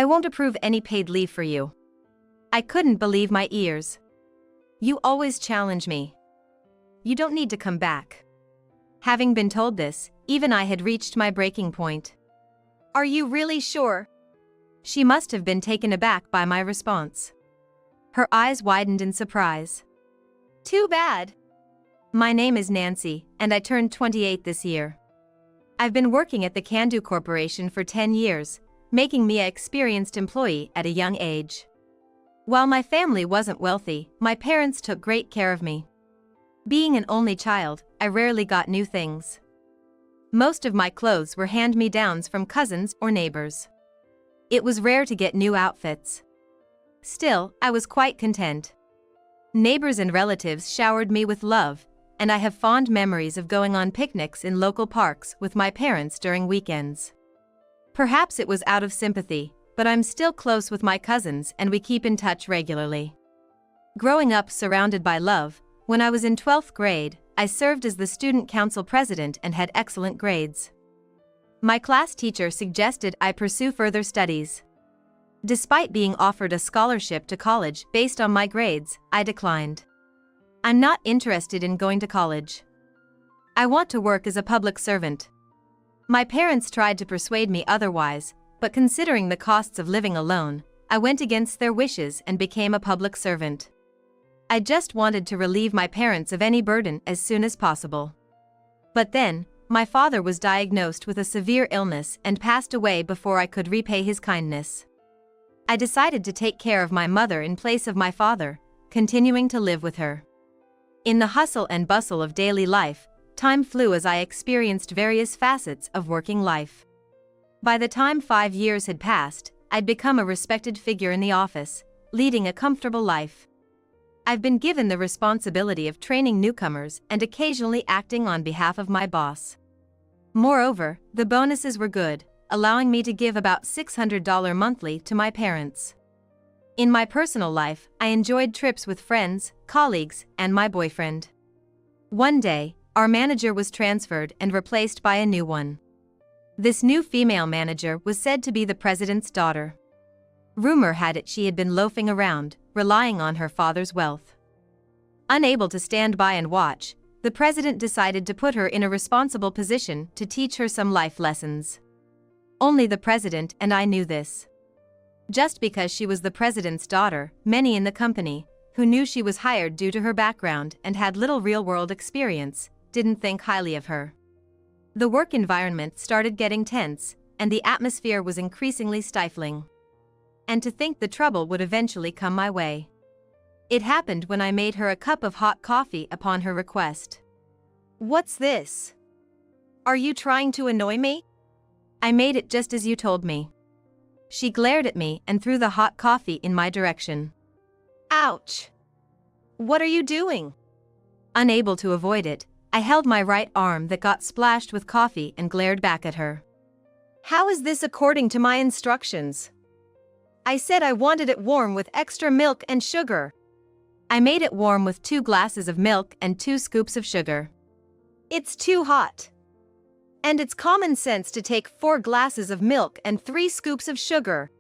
I won't approve any paid leave for you. I couldn't believe my ears. You always challenge me. You don't need to come back. Having been told this, even I had reached my breaking point. Are you really sure? She must have been taken aback by my response. Her eyes widened in surprise. Too bad. My name is Nancy, and I turned 28 this year. I've been working at the Can-Do Corporation for 10 years, making me an experienced employee at a young age. While my family wasn't wealthy, my parents took great care of me. Being an only child, I rarely got new things. Most of my clothes were hand-me-downs from cousins or neighbors. It was rare to get new outfits. Still, I was quite content. Neighbors and relatives showered me with love, and I have fond memories of going on picnics in local parks with my parents during weekends. Perhaps it was out of sympathy, but I'm still close with my cousins and we keep in touch regularly. Growing up surrounded by love, when I was in 12th grade, I served as the student council president and had excellent grades. My class teacher suggested I pursue further studies. Despite being offered a scholarship to college based on my grades, I declined. I'm not interested in going to college. I want to work as a public servant. My parents tried to persuade me otherwise, but considering the costs of living alone, I went against their wishes and became a public servant. I just wanted to relieve my parents of any burden as soon as possible. But then, my father was diagnosed with a severe illness and passed away before I could repay his kindness. I decided to take care of my mother in place of my father, continuing to live with her. In the hustle and bustle of daily life, time flew as I experienced various facets of working life. By the time 5 years had passed, I'd become a respected figure in the office, leading a comfortable life. I've been given the responsibility of training newcomers and occasionally acting on behalf of my boss. Moreover, the bonuses were good, allowing me to give about $600 monthly to my parents. In my personal life, I enjoyed trips with friends, colleagues, and my boyfriend. One day, our manager was transferred and replaced by a new one. This new female manager was said to be the president's daughter. Rumor had it she had been loafing around, relying on her father's wealth. Unable to stand by and watch, the president decided to put her in a responsible position to teach her some life lessons. Only the president and I knew this. Just because she was the president's daughter, many in the company, who knew she was hired due to her background and had little real-world experience, didn't think highly of her. The work environment started getting tense, and the atmosphere was increasingly stifling. And to think the trouble would eventually come my way. It happened when I made her a cup of hot coffee upon her request. "What's this? Are you trying to annoy me?" "I made it just as you told me." She glared at me and threw the hot coffee in my direction. "Ouch! What are you doing?" Unable to avoid it, I held my right arm that got splashed with coffee and glared back at her. "How is this according to my instructions? I said I wanted it warm with extra milk and sugar." I made it warm with 2 glasses of milk and 2 scoops of sugar. "It's too hot. And it's common sense to take 4 glasses of milk and 3 scoops of sugar."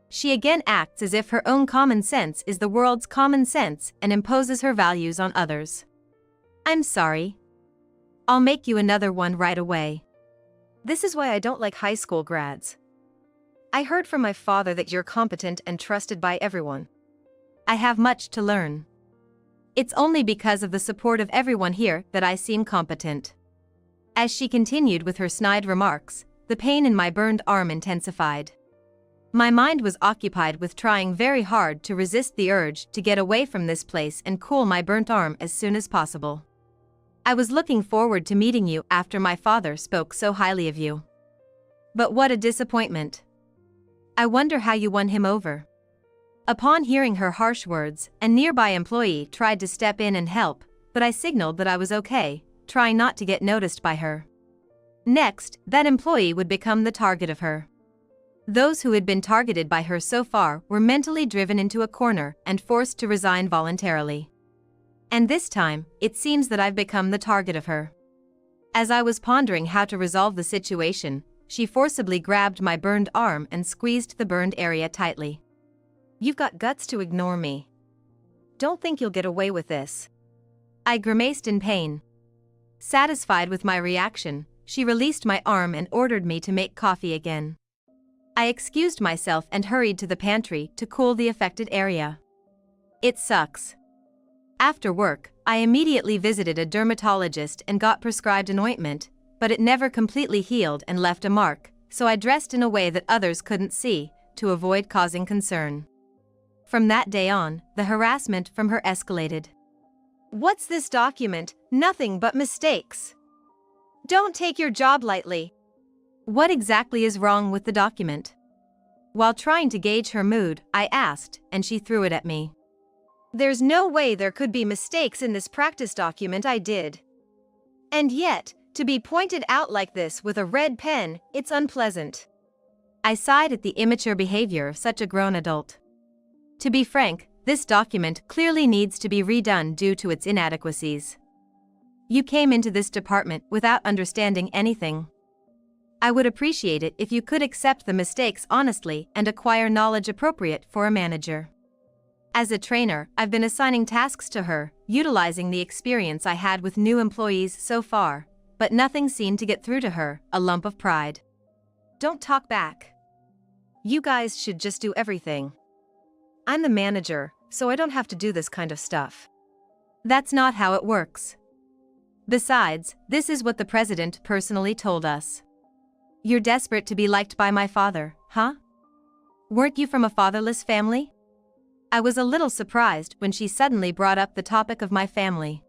She again acts as if her own common sense is the world's common sense and imposes her values on others. "I'm sorry. I'll make you another one right away." This is why I don't like high school grads. I heard from my father that you're competent and trusted by everyone. I have much to learn. It's only because of the support of everyone here that I seem competent. As she continued with her snide remarks, the pain in my burned arm intensified. My mind was occupied with trying very hard to resist the urge to get away from this place and cool my burnt arm as soon as possible. "I was looking forward to meeting you after my father spoke so highly of you. But what a disappointment. I wonder how you won him over." Upon hearing her harsh words, a nearby employee tried to step in and help, but I signaled that I was okay, trying not to get noticed by her. Next, that employee would become the target of her. Those who had been targeted by her so far were mentally driven into a corner and forced to resign voluntarily. And this time, it seems that I've become the target of her. As I was pondering how to resolve the situation, she forcibly grabbed my burned arm and squeezed the burned area tightly. "You've got guts to ignore me. Don't think you'll get away with this." I grimaced in pain. Satisfied with my reaction, she released my arm and ordered me to make coffee again. I excused myself and hurried to the pantry to cool the affected area. It sucks. After work, I immediately visited a dermatologist and got prescribed an ointment, but it never completely healed and left a mark, so I dressed in a way that others couldn't see, to avoid causing concern. From that day on, the harassment from her escalated. "What's this document? Nothing but mistakes. Don't take your job lightly." What exactly is wrong with the document? While trying to gauge her mood, I asked, and she threw it at me. "There's no way there could be mistakes in this practice document I did. And yet, to be pointed out like this with a red pen, it's unpleasant." I sighed at the immature behavior of such a grown adult. To be frank, this document clearly needs to be redone due to its inadequacies. You came into this department without understanding anything. I would appreciate it if you could accept the mistakes honestly and acquire knowledge appropriate for a manager. As a trainer, I've been assigning tasks to her, utilizing the experience I had with new employees so far, but nothing seemed to get through to her, a lump of pride. "Don't talk back. You guys should just do everything. I'm the manager, so I don't have to do this kind of stuff." That's not how it works. Besides, this is what the president personally told us. You're desperate to be liked by my father, huh? Weren't you from a fatherless family? I was a little surprised when she suddenly brought up the topic of my family.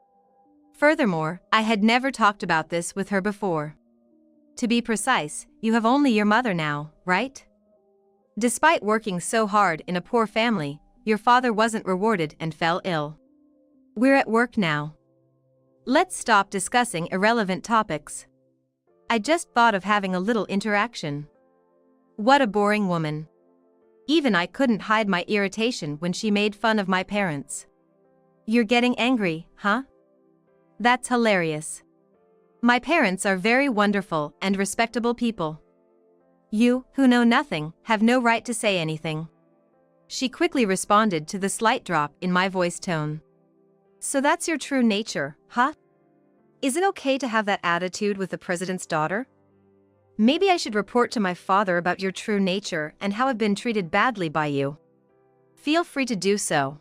Furthermore, I had never talked about this with her before. To be precise, you have only your mother now, right? Despite working so hard in a poor family, your father wasn't rewarded and fell ill. We're at work now. Let's stop discussing irrelevant topics. I just thought of having a little interaction. What a boring woman. Even I couldn't hide my irritation when she made fun of my parents. You're getting angry, huh? That's hilarious. My parents are very wonderful and respectable people. You, who know nothing, have no right to say anything. She quickly responded to the slight drop in my voice tone. So that's your true nature, huh? Is it okay to have that attitude with the president's daughter? Maybe I should report to my father about your true nature and how I've been treated badly by you. Feel free to do so.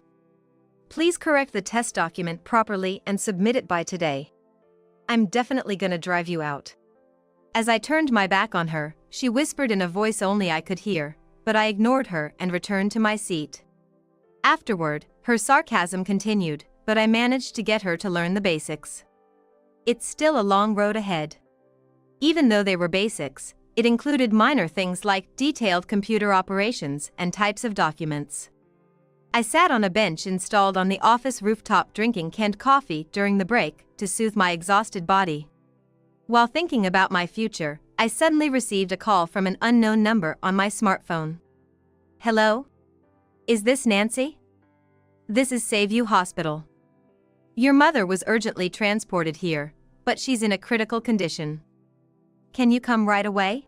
Please correct the test document properly and submit it by today. I'm definitely gonna drive you out. As I turned my back on her, she whispered in a voice only I could hear, but I ignored her and returned to my seat. Afterward, her sarcasm continued, but I managed to get her to learn the basics. It's still a long road ahead. Even though they were basics, it included minor things like detailed computer operations and types of documents. I sat on a bench installed on the office rooftop drinking canned coffee during the break to soothe my exhausted body. While thinking about my future, I suddenly received a call from an unknown number on my smartphone. Hello? Is this Nancy? This is Saveview Hospital. Your mother was urgently transported here, but she's in a critical condition. Can you come right away?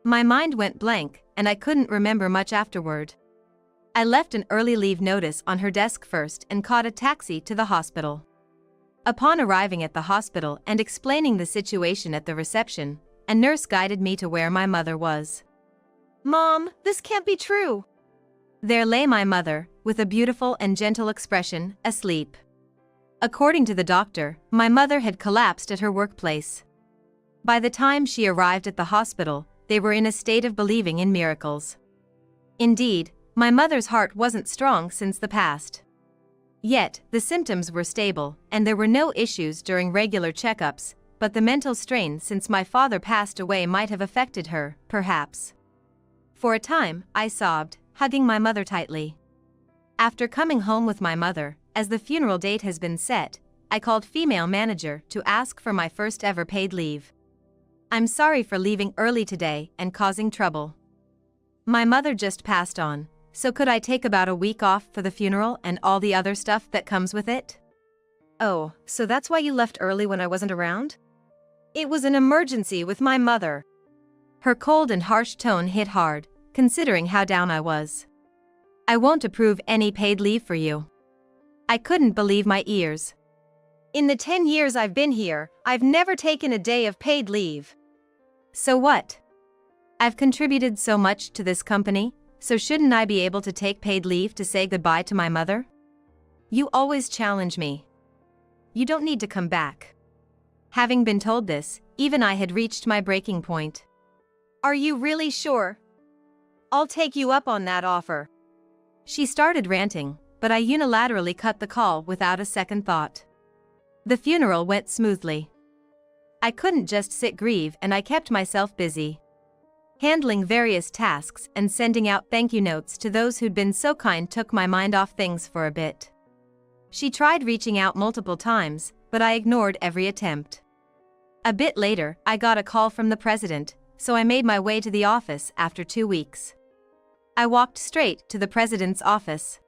My mind went blank, and I couldn't remember much afterward. I left an early leave notice on her desk first and caught a taxi to the hospital. Upon arriving at the hospital and explaining the situation at the reception, a nurse guided me to where my mother was. Mom, this can't be true. There lay my mother, with a beautiful and gentle expression, asleep. According to the doctor, my mother had collapsed at her workplace. By the time she arrived at the hospital, they were in a state of believing in miracles. Indeed, my mother's heart wasn't strong since the past. Yet, the symptoms were stable, and there were no issues during regular checkups, but the mental strain since my father passed away might have affected her, perhaps. For a time, I sobbed, hugging my mother tightly. After coming home with my mother, as the funeral date has been set, I called female manager to ask for my first ever paid leave. I'm sorry for leaving early today and causing trouble. My mother just passed on, so could I take about a week off for the funeral and all the other stuff that comes with it? Oh, so that's why you left early when I wasn't around? It was an emergency with my mother. Her cold and harsh tone hit hard, considering how down I was. I won't approve any paid leave for you. I couldn't believe my ears. In the 10 years I've been here, I've never taken a day of paid leave. So what? I've contributed so much to this company, so shouldn't I be able to take paid leave to say goodbye to my mother? You always challenge me. You don't need to come back. Having been told this, even I had reached my breaking point. Are you really sure? I'll take you up on that offer. She started ranting, but I unilaterally cut the call without a second thought. The funeral went smoothly. I couldn't just sit grieve, and I kept myself busy, handling various tasks and sending out thank you notes to those who'd been so kind. Took my mind off things for a bit. She tried reaching out multiple times, but I ignored every attempt. A bit later, I got a call from the president, so I made my way to the office after 2 weeks. I walked straight to the president's office.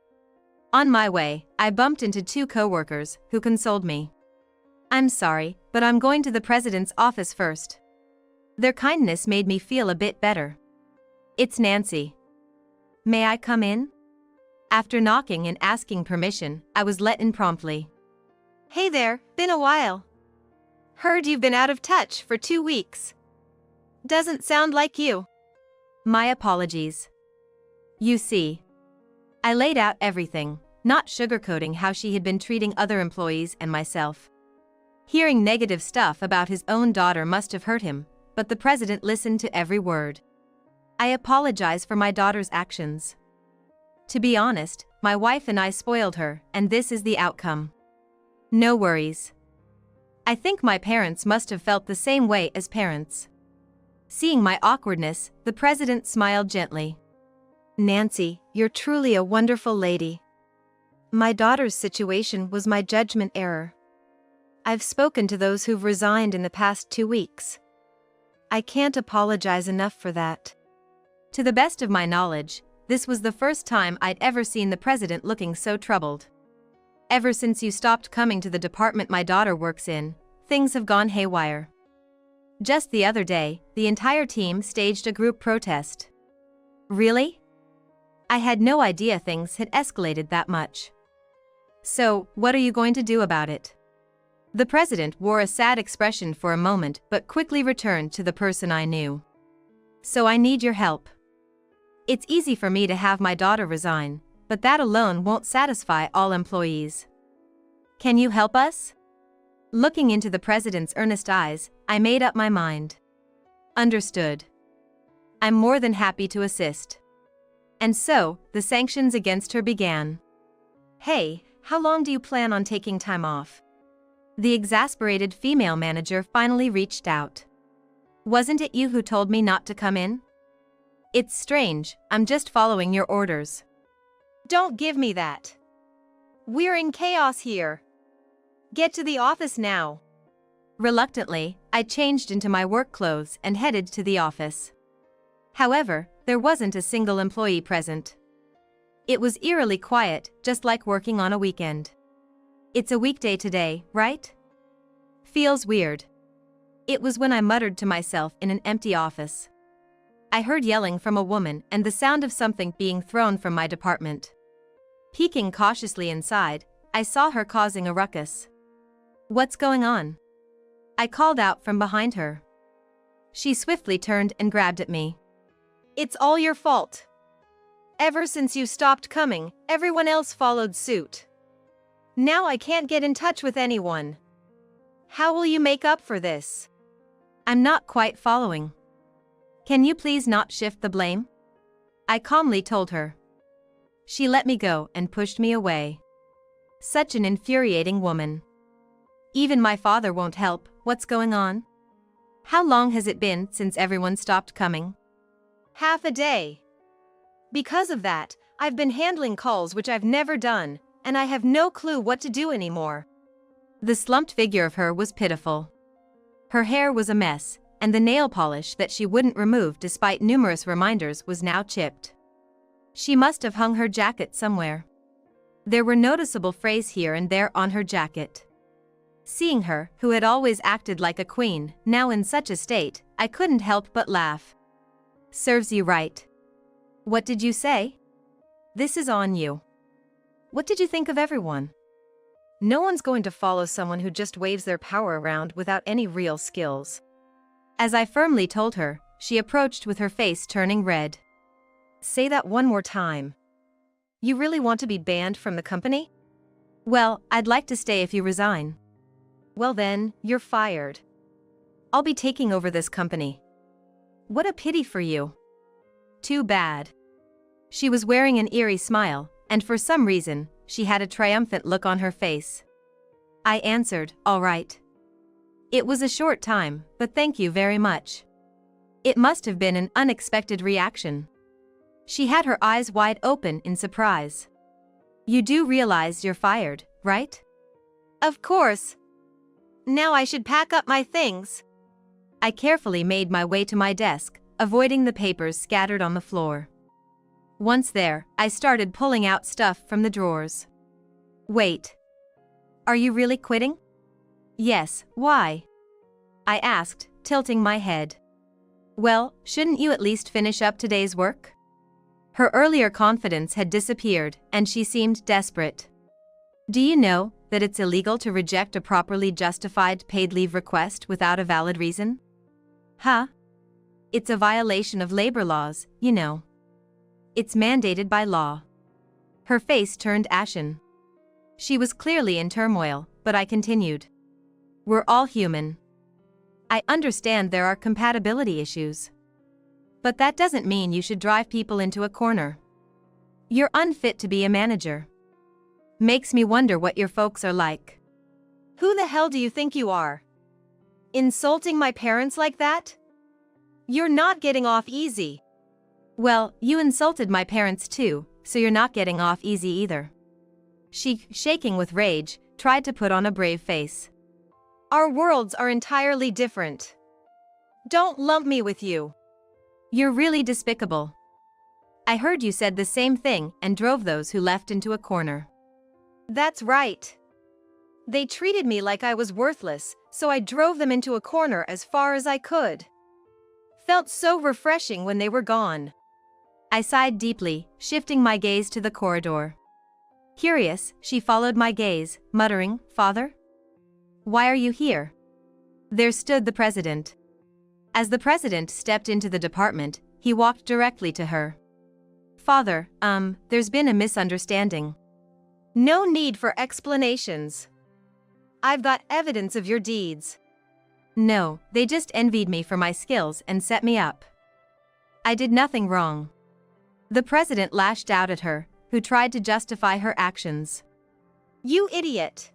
On my way, I bumped into 2 coworkers who consoled me. I'm sorry, but I'm going to the president's office first. Their kindness made me feel a bit better. It's Nancy. May I come in? After knocking and asking permission, I was let in promptly. Hey there, been a while. Heard you've been out of touch for 2 weeks. Doesn't sound like you. My apologies. You see, I laid out everything, not sugarcoating how she had been treating other employees and myself. Hearing negative stuff about his own daughter must have hurt him, but the president listened to every word. I apologize for my daughter's actions. To be honest, my wife and I spoiled her, and this is the outcome. No worries. I think my parents must have felt the same way as parents. Seeing my awkwardness, the president smiled gently. Nancy, you're truly a wonderful lady. My daughter's situation was my judgment error. I've spoken to those who've resigned in the past 2 weeks. I can't apologize enough for that. To the best of my knowledge, this was the first time I'd ever seen the president looking so troubled. Ever since you stopped coming to the department my daughter works in, things have gone haywire. Just the other day, the entire team staged a group protest. Really? I had no idea things had escalated that much. So, what are you going to do about it? The president wore a sad expression for a moment but quickly returned to the person I knew. So I need your help. It's easy for me to have my daughter resign, but that alone won't satisfy all employees. Can you help us? Looking into the president's earnest eyes, I made up my mind. Understood. I'm more than happy to assist. And so, the sanctions against her began. Hey, how long do you plan on taking time off? The exasperated female manager finally reached out. Wasn't it you who told me not to come in? It's strange, I'm just following your orders. Don't give me that. We're in chaos here. Get to the office now. Reluctantly, I changed into my work clothes and headed to the office. However, there wasn't a single employee present. It was eerily quiet, just like working on a weekend. It's a weekday today, right? Feels weird. It was when I muttered to myself in an empty office. I heard yelling from a woman and the sound of something being thrown from my department. Peeking cautiously inside, I saw her causing a ruckus. What's going on? I called out from behind her. She swiftly turned and grabbed at me. It's all your fault. Ever since you stopped coming, everyone else followed suit. Now I can't get in touch with anyone. How will you make up for this? I'm not quite following. Can you please not shift the blame? I calmly told her. She let me go and pushed me away. Such an infuriating woman. Even my father won't help. What's going on? How long has it been since everyone stopped coming? Half a day. Because of that, I've been handling calls which I've never done, and I have no clue what to do anymore. The slumped figure of her was pitiful. Her hair was a mess, and the nail polish that she wouldn't remove despite numerous reminders was now chipped. She must have hung her jacket somewhere. There were noticeable frays here and there on her jacket. Seeing her, who had always acted like a queen, now in such a state, I couldn't help but laugh. serves you right. What did you say? This is on you. What did you think of everyone? No one's going to follow someone who just waves their power around without any real skills. As I firmly told her, she approached with her face turning red. Say that one more time. You really want to be banned from the company? Well, I'd like to stay if you resign. Well then, you're fired. I'll be taking over this company. What a pity for you. Too bad. She was wearing an eerie smile, and for some reason, she had a triumphant look on her face. I answered, all right. It was a short time, but thank you very much. It must have been an unexpected reaction. She had her eyes wide open in surprise. You do realize you're fired, right? Of course. Now I should pack up my things. I carefully made my way to my desk, avoiding the papers scattered on the floor. Once there, I started pulling out stuff from the drawers. Wait. Are you really quitting? Yes, why? I asked, tilting my head. Well, shouldn't you at least finish up today's work? Her earlier confidence had disappeared, and she seemed desperate. Do you know that it's illegal to reject a properly justified paid leave request without a valid reason? Huh? It's a violation of labor laws, you know. It's mandated by law. Her face turned ashen. She was clearly in turmoil, but I continued. We're all human. I understand there are compatibility issues. But that doesn't mean you should drive people into a corner. You're unfit to be a manager. Makes me wonder what your folks are like. Who the hell do you think you are? Insulting my parents like that? You're not getting off easy. Well, you insulted my parents too, so you're not getting off easy either. She, shaking with rage, tried to put on a brave face. Our worlds are entirely different. Don't lump me with you. You're really despicable. I heard you said the same thing and drove those who left into a corner. That's right. They treated me like I was worthless, so I drove them into a corner as far as I could. Felt so refreshing when they were gone. I sighed deeply, shifting my gaze to the corridor. Curious, she followed my gaze, muttering, Father? Why are you here? There stood the president. As the president stepped into the department, he walked directly to her. Father, there's been a misunderstanding. No need for explanations. I've got evidence of your deeds. No, they just envied me for my skills and set me up. I did nothing wrong. The president lashed out at her, who tried to justify her actions. You idiot!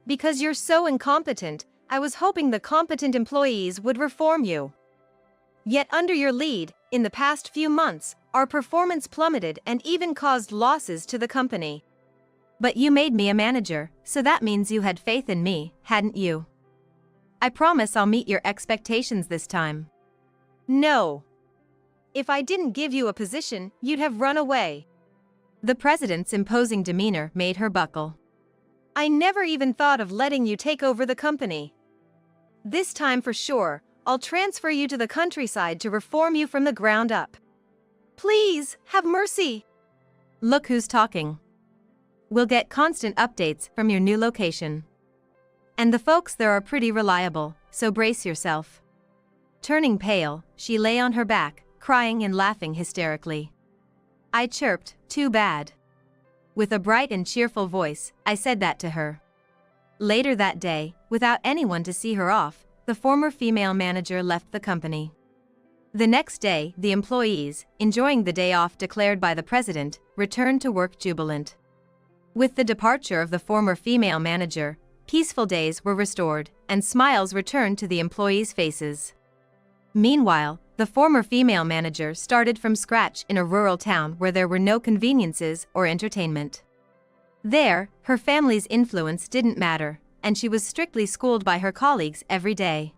Because you're so incompetent, I was hoping the competent employees would reform you. Yet under your lead, in the past few months, our performance plummeted and even caused losses to the company. But you made me a manager, so that means you had faith in me, hadn't you? I promise I'll meet your expectations this time. No. If I didn't give you a position, you'd have run away. The president's imposing demeanor made her buckle. I never even thought of letting you take over the company. This time for sure, I'll transfer you to the countryside to reform you from the ground up. Please, have mercy. Look who's talking. We'll get constant updates from your new location. And the folks there are pretty reliable, so brace yourself. Turning pale, she lay on her back, crying and laughing hysterically. I chirped, too bad. With a bright and cheerful voice, I said that to her. Later that day, without anyone to see her off, the former female manager left the company. The next day, the employees, enjoying the day off declared by the president, returned to work jubilant. With the departure of the former female manager, peaceful days were restored, and smiles returned to the employees' faces. Meanwhile, the former female manager started from scratch in a rural town where there were no conveniences or entertainment. There, her family's influence didn't matter, and she was strictly schooled by her colleagues every day.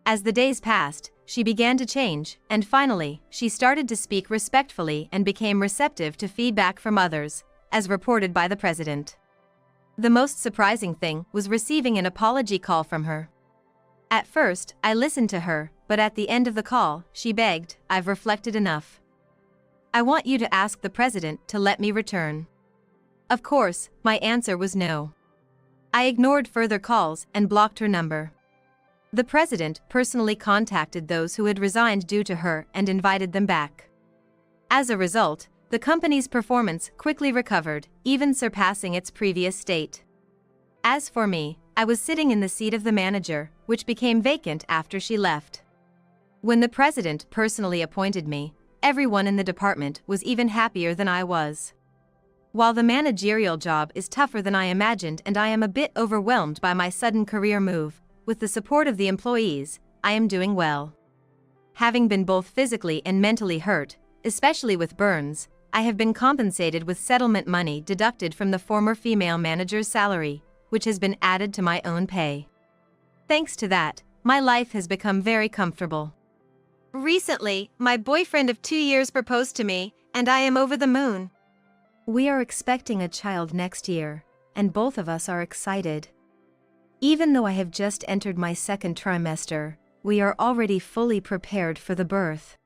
As the days passed, she began to change, and finally, she started to speak respectfully and became receptive to feedback from others, as reported by the president. The most surprising thing was receiving an apology call from her. At first, I listened to her, but at the end of the call, she begged, "I've reflected enough. I want you to ask the president to let me return." Of course, my answer was no. I ignored further calls and blocked her number. The president personally contacted those who had resigned due to her and invited them back. As a result, the company's performance quickly recovered, even surpassing its previous state. As for me, I was sitting in the seat of the manager, which became vacant after she left. When the president personally appointed me, everyone in the department was even happier than I was. While the managerial job is tougher than I imagined and I am a bit overwhelmed by my sudden career move, with the support of the employees, I am doing well. Having been both physically and mentally hurt, especially with burns, I have been compensated with settlement money deducted from the former female manager's salary, which has been added to my own pay. Thanks to that, my life has become very comfortable. Recently, my boyfriend of 2 years proposed to me, and I am over the moon. We are expecting a child next year, and both of us are excited. Even though I have just entered my second trimester, we are already fully prepared for the birth.